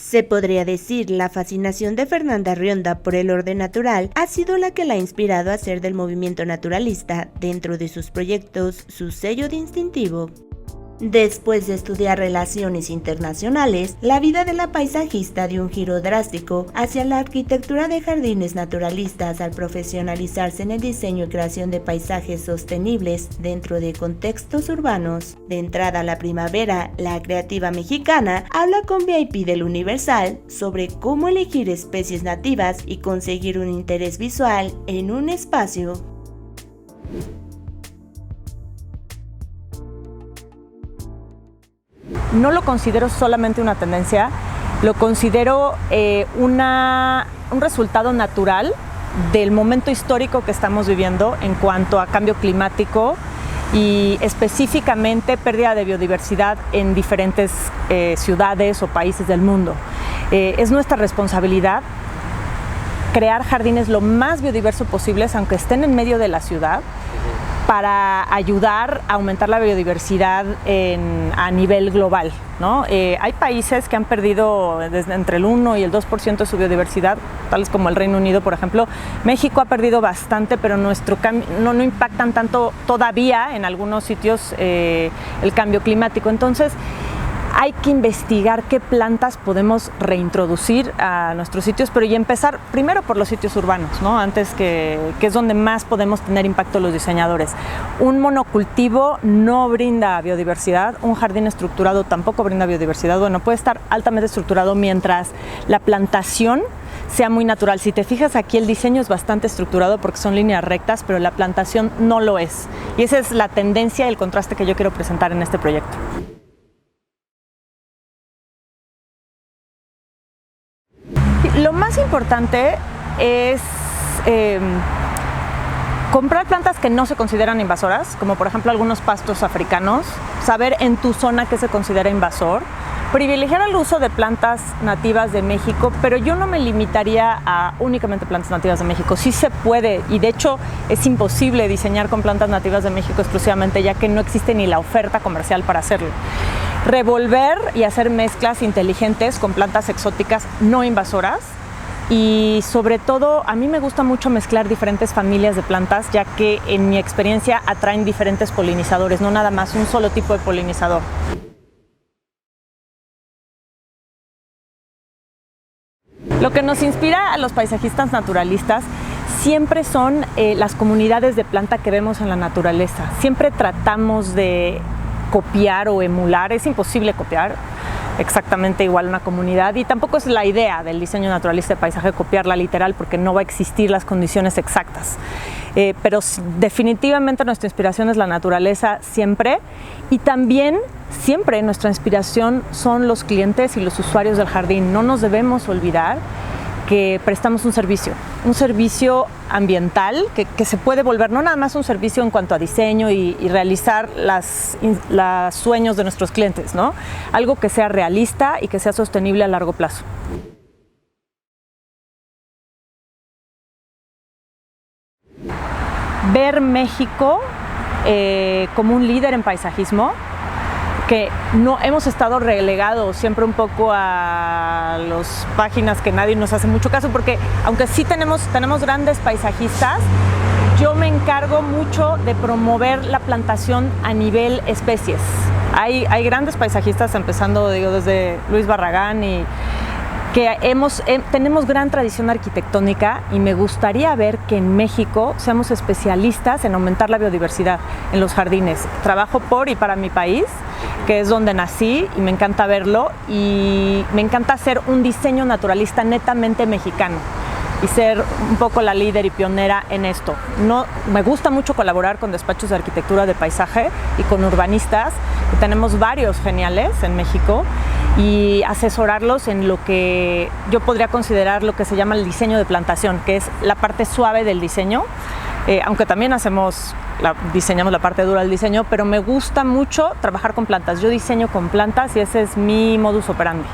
Se podría decir, la fascinación de Fernanda Rionda por el orden natural ha sido la que la ha inspirado a hacer del movimiento naturalista, dentro de sus proyectos, su sello distintivo. Después de estudiar relaciones internacionales, la vida de la paisajista dio un giro drástico hacia la arquitectura de jardines naturalistas al profesionalizarse en el diseño y creación de paisajes sostenibles dentro de contextos urbanos. De entrada a la primavera, la creativa mexicana habla con VIP del Universal sobre cómo elegir especies nativas y conseguir un interés visual en un espacio. No lo considero solamente una tendencia, lo considero un resultado natural del momento histórico que estamos viviendo en cuanto a cambio climático y específicamente pérdida de biodiversidad en diferentes ciudades o países del mundo. Es nuestra responsabilidad crear jardines lo más biodiversos posibles, aunque estén en medio de la ciudad, para ayudar a aumentar la biodiversidad a nivel global, ¿no? Hay países que han perdido entre el 1 y el 2% de su biodiversidad, tales como el Reino Unido, por ejemplo. México ha perdido bastante, pero no impactan tanto todavía en algunos sitios el cambio climático. Entonces, hay que investigar qué plantas podemos reintroducir a nuestros sitios, pero y empezar primero por los sitios urbanos, ¿no? Antes que es donde más podemos tener impacto los diseñadores. Un monocultivo no brinda biodiversidad, un jardín estructurado tampoco brinda biodiversidad. Bueno, puede estar altamente estructurado mientras la plantación sea muy natural. Si te fijas aquí, el diseño es bastante estructurado porque son líneas rectas, pero la plantación no lo es. Y esa es la tendencia y el contraste que yo quiero presentar en este proyecto. Lo más importante es comprar plantas que no se consideran invasoras, como por ejemplo algunos pastos africanos, saber en tu zona qué se considera invasor, privilegiar el uso de plantas nativas de México, pero yo no me limitaría a únicamente plantas nativas de México. Sí se puede, y de hecho es imposible diseñar con plantas nativas de México exclusivamente, ya que no existe ni la oferta comercial para hacerlo. Revolver y hacer mezclas inteligentes con plantas exóticas no invasoras, y sobre todo a mí me gusta mucho mezclar diferentes familias de plantas, ya que en mi experiencia atraen diferentes polinizadores, no nada más un solo tipo de polinizador. Lo que nos inspira a los paisajistas naturalistas siempre son las comunidades de planta que vemos en la naturaleza. Siempre tratamos de copiar o emular, es imposible copiar exactamente igual una comunidad, y tampoco es la idea del diseño naturalista de paisaje copiarla literal, porque no va a existir las condiciones exactas. Pero definitivamente nuestra inspiración es la naturaleza siempre, y también siempre nuestra inspiración son los clientes y los usuarios del jardín. No nos debemos olvidar que prestamos un servicio ambiental que se puede volver no nada más un servicio en cuanto a diseño y realizar los sueños de nuestros clientes, ¿no? Algo que sea realista y que sea sostenible a largo plazo. Ver México como un líder en paisajismo, que no hemos estado relegados siempre un poco a las páginas que nadie nos hace mucho caso, porque aunque sí tenemos grandes paisajistas, yo me encargo mucho de promover la plantación a nivel especies. Hay grandes paisajistas, empezando desde Luis Barragán, y que tenemos gran tradición arquitectónica, y me gustaría ver que en México seamos especialistas en aumentar la biodiversidad en los jardines. Trabajo por y para mi país, que es donde nací, y me encanta verlo, y me encanta hacer un diseño naturalista netamente mexicano y ser un poco la líder y pionera en esto. Me gusta mucho colaborar con despachos de arquitectura de paisaje y con urbanistas, que tenemos varios geniales en México, y asesorarlos en lo que yo podría considerar lo que se llama el diseño de plantación, que es la parte suave del diseño, aunque también diseñamos la parte dura del diseño, pero me gusta mucho trabajar con plantas. Yo diseño con plantas y ese es mi modus operandi.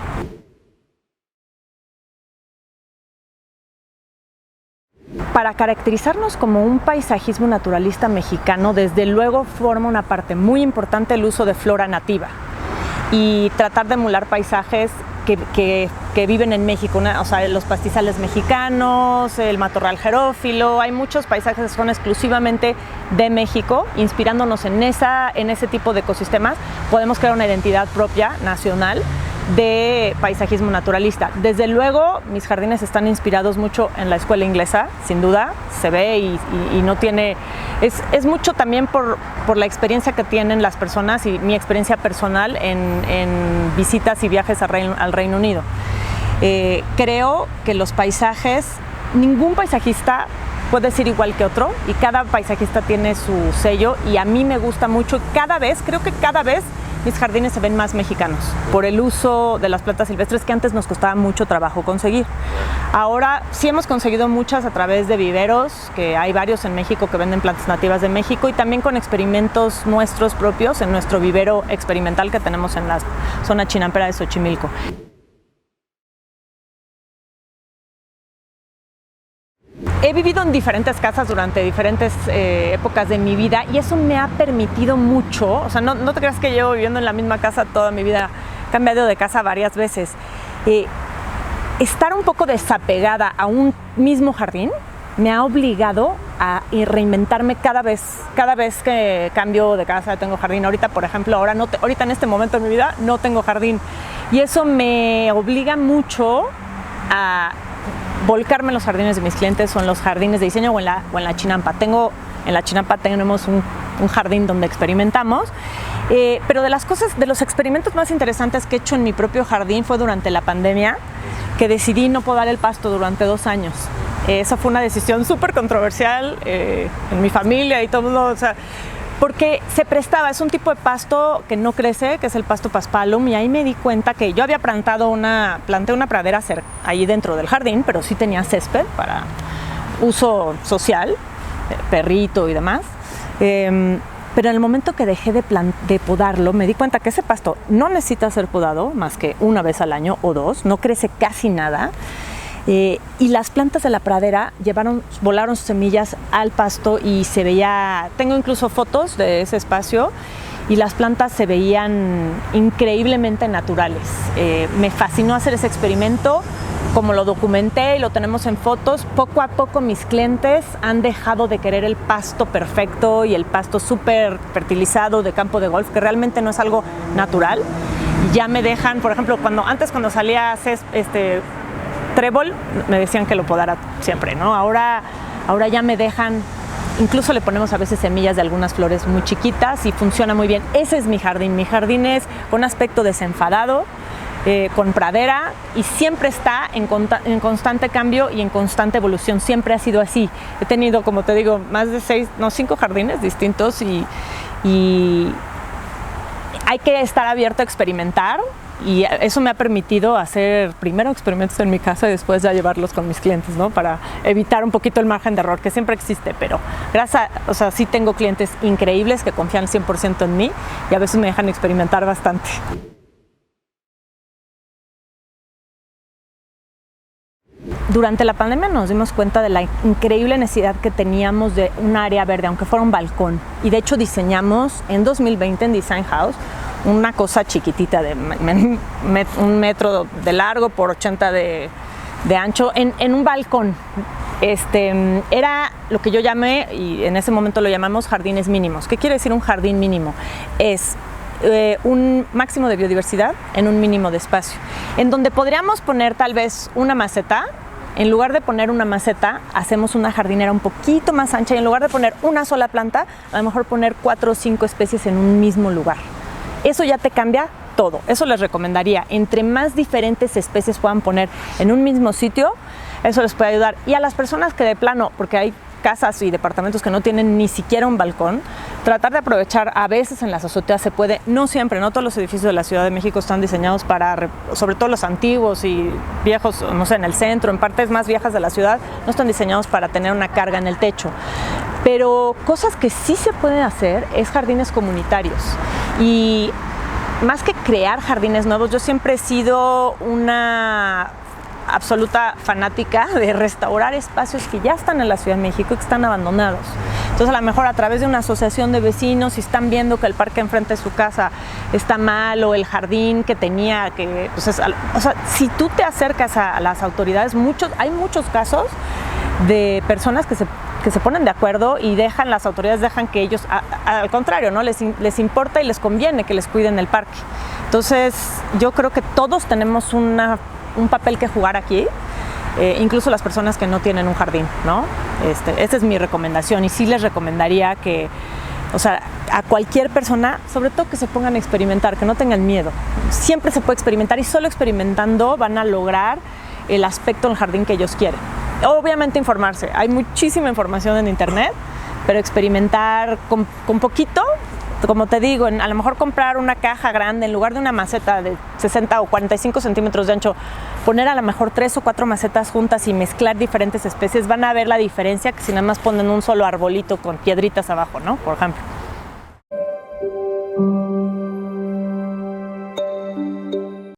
Para caracterizarnos como un paisajismo naturalista mexicano, desde luego forma una parte muy importante el uso de flora nativa y tratar de emular paisajes que viven en México, o sea, los pastizales mexicanos, el matorral xerófilo. Hay muchos paisajes que son exclusivamente de México. Inspirándonos en ese tipo de ecosistemas, podemos crear una identidad propia, nacional, de paisajismo naturalista. Desde luego, mis jardines están inspirados mucho en la escuela inglesa, sin duda, se ve y no tiene... Es mucho también por la experiencia que tienen las personas y mi experiencia personal en visitas y viajes al Reino Unido. Creo que los paisajes, ningún paisajista puede ser igual que otro y cada paisajista tiene su sello y a mí me gusta mucho. Creo que cada vez mis jardines se ven más mexicanos por el uso de las plantas silvestres que antes nos costaba mucho trabajo conseguir. Ahora sí hemos conseguido muchas a través de viveros, que hay varios en México que venden plantas nativas de México, y también con experimentos nuestros propios en nuestro vivero experimental que tenemos en la zona chinampera de Xochimilco. He vivido en diferentes casas durante diferentes épocas de mi vida y eso me ha permitido mucho, o sea, no te creas que llevo viviendo en la misma casa toda mi vida, he cambiado de casa varias veces. Estar un poco desapegada a un mismo jardín me ha obligado a reinventarme cada vez que cambio de casa, tengo jardín. Ahorita, por ejemplo, ahorita en este momento de mi vida no tengo jardín y eso me obliga mucho a volcarme en los jardines de mis clientes o en los jardines de diseño o en la chinampa. En la chinampa tenemos un jardín donde experimentamos, pero de los experimentos más interesantes que he hecho en mi propio jardín fue durante la pandemia, que decidí no podar el pasto durante 2 años. Esa fue una decisión súper controversial en mi familia y todo el mundo, o sea, porque se prestaba, es un tipo de pasto que no crece, que es el pasto paspalum, y ahí me di cuenta que yo había planté una pradera ahí dentro del jardín, pero sí tenía césped para uso social, perrito y demás. Pero en el momento que dejé de podarlo, me di cuenta que ese pasto no necesita ser podado más que una vez al año o 2, no crece casi nada. Y las plantas de la pradera volaron sus semillas al pasto y se veía, tengo incluso fotos de ese espacio y las plantas se veían increíblemente naturales. Me fascinó hacer ese experimento, como lo documenté y lo tenemos en fotos. Poco a poco mis clientes han dejado de querer el pasto perfecto y el pasto súper fertilizado de campo de golf, que realmente no es algo natural. Ya me dejan, por ejemplo, cuando salía trébol, me decían que lo podara siempre, ¿no? Ahora ya me dejan, incluso le ponemos a veces semillas de algunas flores muy chiquitas y funciona muy bien. Ese es mi jardín. Mi jardín es con aspecto desenfadado, con pradera y siempre está en constante cambio y en constante evolución. Siempre ha sido así. He tenido, como te digo, más de 5 jardines distintos y hay que estar abierto a experimentar. Y eso me ha permitido hacer primero experimentos en mi casa y después ya llevarlos con mis clientes, ¿no? Para evitar un poquito el margen de error, que siempre existe, pero sí tengo clientes increíbles que confían 100% en mí y a veces me dejan experimentar bastante. Durante la pandemia nos dimos cuenta de la increíble necesidad que teníamos de un área verde, aunque fuera un balcón. Y de hecho diseñamos en 2020 en Design House una cosa chiquitita de 1 metro de largo por 80 de ancho en un balcón. Era lo que yo llamé, y en ese momento lo llamamos jardines mínimos. ¿Qué quiere decir un jardín mínimo? Es un máximo de biodiversidad en un mínimo de espacio, en donde podríamos poner tal vez una maceta. En lugar de poner una maceta, hacemos una jardinera un poquito más ancha y en lugar de poner una sola planta, a lo mejor poner 4 o 5 especies en un mismo lugar. Eso ya te cambia todo. Eso les recomendaría. Entre más diferentes especies puedan poner en un mismo sitio, eso les puede ayudar. Y a las personas que de plano, porque hay casas y departamentos que no tienen ni siquiera un balcón, tratar de aprovechar, a veces en las azoteas se puede, no siempre, no todos los edificios de la Ciudad de México están diseñados para, sobre todo los antiguos y viejos, no sé, en el centro, en partes más viejas de la ciudad, no están diseñados para tener una carga en el techo. Pero cosas que sí se pueden hacer es jardines comunitarios. Y más que crear jardines nuevos, yo siempre he sido absoluta fanática de restaurar espacios que ya están en la Ciudad de México y que están abandonados. Entonces, a lo mejor a través de una asociación de vecinos, si están viendo que el parque enfrente de su casa está mal o el jardín que tenía, que, pues o sea, si tú te acercas a las autoridades, hay muchos casos de personas que se ponen de acuerdo y las autoridades dejan que ellos, al contrario, ¿no? Les importa y les conviene que les cuiden el parque. Entonces, yo creo que todos tenemos un papel que jugar aquí. Incluso las personas que no tienen un jardín, ¿no? Esta es mi recomendación y sí les recomendaría que, o sea, a cualquier persona, sobre todo que se pongan a experimentar, que no tengan miedo. Siempre se puede experimentar y solo experimentando van a lograr el aspecto del jardín que ellos quieren. Obviamente informarse, hay muchísima información en internet, pero experimentar con poquito. Como te digo, a lo mejor comprar una caja grande en lugar de una maceta de 60 o 45 centímetros de ancho, poner a lo mejor 3 o 4 macetas juntas y mezclar diferentes especies, van a ver la diferencia que si nada más ponen un solo arbolito con piedritas abajo, ¿no? Por ejemplo.